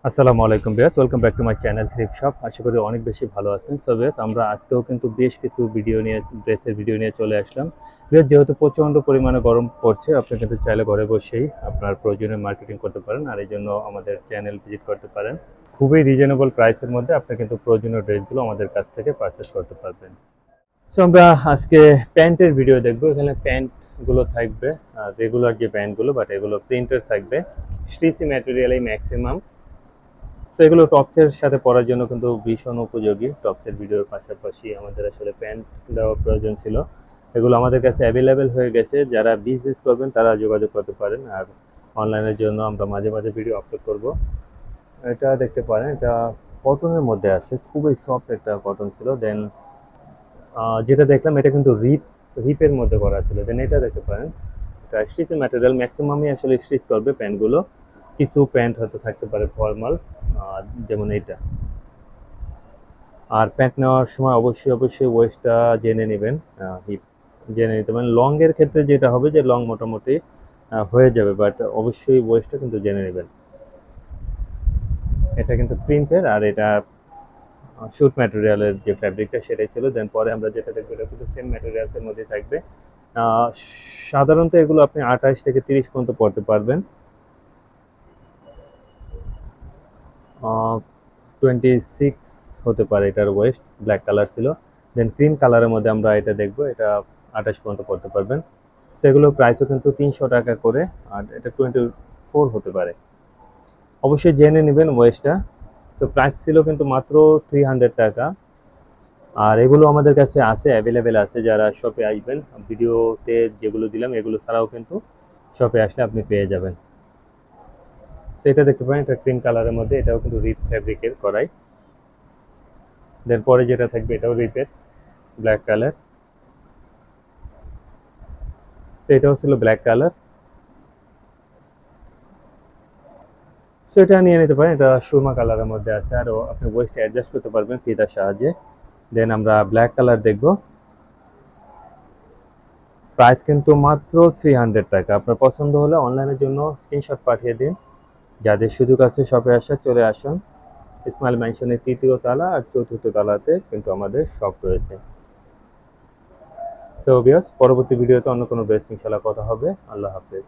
আসসালামু আলাইকুম viewers, welcome back to my channel thrift shop. আশা করি অনেক বেশি ভালো আছেন। সো ভিউয়ার্স, আমরা আজকেও কিন্তু বেশ কিছু ড্রেসের ভিডিও নিয়ে চলে আসলাম। ভিউয়ার্স, যেহেতু প্রচণ্ড পরিমাণে গরম পড়ছে, আপনি কিন্তু চাইলে ঘরে বসেই আপনার প্রয়োজনীয় মার্কেটিং করতে পারেন, আর এই জন্য আমাদের চ্যানেল ভিজিট করতে পারেন। খুবই রিজনেবল প্রাইসের মধ্যে আপনি কিন্তু প্রয়োজনীয় ড্রেসগুলো আমাদের কাছ থেকে পারচেস করতে পারবেন। সো আমরা আজকে প্যান্টের ভিডিও দেখবো। এখানে প্যান্টগুলো থাকবে রেগুলার যে প্যান্টগুলো, বাট এগুলো প্রিন্টের থাকবে, স্টিচি ম্যাটেরিয়ালই ম্যাক্সিমাম। সো এগুলো টপসের সাথে পরার জন্য কিন্তু ভীষণ উপযোগী। টপসের ভিডিওর পাশাপাশি আমাদের আসলে প্যান্ট দেওয়ার প্রয়োজন ছিল। এগুলো আমাদের কাছে অ্যাভেলেবেল হয়ে গেছে। যারা বিজনেস করবেন তারা যোগাযোগ করতে পারেন। আর অনলাইনের জন্য আমরা মাঝে মাঝে ভিডিও আপলোড করব। এটা দেখতে পারেন, এটা কটনের মধ্যে আছে, খুবই সফট একটা কটন ছিল। দেন যেটা দেখলাম এটা কিন্তু রিপের মধ্যে করা ছিল। দেন এটা দেখতে পারেন, এটা স্টিচের ম্যাটেরিয়াল ম্যাক্সিমামই আসলে স্টিচ করবে প্যান্টগুলো। কিছু প্যান্ট হয়তো থাকতে পারে ফর্মাল, যেমন এইটা। আর প্যান্ট নেওয়ার সময় অবশ্যই ওয়েস্টটা জেনে নেবেন, হিপ জেনে নিতে পারেন। লং এর ক্ষেত্রে যেটা হবে যে লং মোটামুটি হয়ে যাবে, বাট অবশ্যই ওয়েস্টটা কিন্তু জেনে নেবেন। এটা কিন্তু প্রিন্টের, আর এটা শুট ম্যাটেরিয়ালের যে ফ্যাব্রিকটা সেটাই ছিল। দেন পরে আমরা যেটা দেখবো এটা কিন্তু সেম ম্যাটেরিয়ালসের মধ্যে থাকবে। আহ, সাধারণত এগুলো আপনি 28 থেকে 30 পর্যন্ত পড়তে পারবেন। 26 হতে পারে এটার ওয়েস্ট। ব্ল্যাক কালার ছিল। দেন ক্রিম কালারের মধ্যে আমরা এটা দেখবো, এটা 28 পর্যন্ত পড়তে পারবেন। সেগুলো প্রাইসও কিন্তু 300 টাকা করে, আর এটা 24 হতে পারে। অবশ্যই জেনে নেবেন ওয়েস্টটা। সো প্রাইস ছিল কিন্তু মাত্র 300 টাকা। আর এগুলো আমাদের কাছে আছে, অ্যাভেলেবেল আছে। যারা শপে আসবেন, ভিডিওতে যেগুলো দিলাম এগুলো ছাড়াও কিন্তু শপে আসলে আপনি পেয়ে যাবেন। সেটা দেখতে পারেন, এটা ক্রিম কালারের মধ্যে, এটাও কিন্তু রিপ ফ্যাব্রিকের করাই। দেন পরে যেটা থাকবে এটাও রিপের, ব্ল্যাক কালার। সেটাও ছিল ব্ল্যাক কালার। সো এটা নিয়ে নিতে পারেন, এটা সুরমা কালারের মধ্যে আছে, আর আপনি ওয়েস্ট অ্যাডজাস্ট করতে পারবেন ফিতার সাহায্যে। দেন আমরা ব্ল্যাক কালার দেখবো। প্রাইস কিন্তু মাত্র 300 টাকা। আপনার পছন্দ হলে অনলাইনের জন্য স্ক্রিনশট পাঠিয়ে দিন। যাদের সুযোগ আছে শপে আসা, চলে আসুন। ইসমাইল ম্যানশনের 3য় তলা আর 4র্থ তলাতে কিন্তু আমাদের শপ রয়েছে। সো ভিউয়ার্স, পরবর্তী ভিডিওতে অন্য কোনো ড্রেস ইনশাআল্লাহ কথা হবে। আল্লাহ হাফেজ।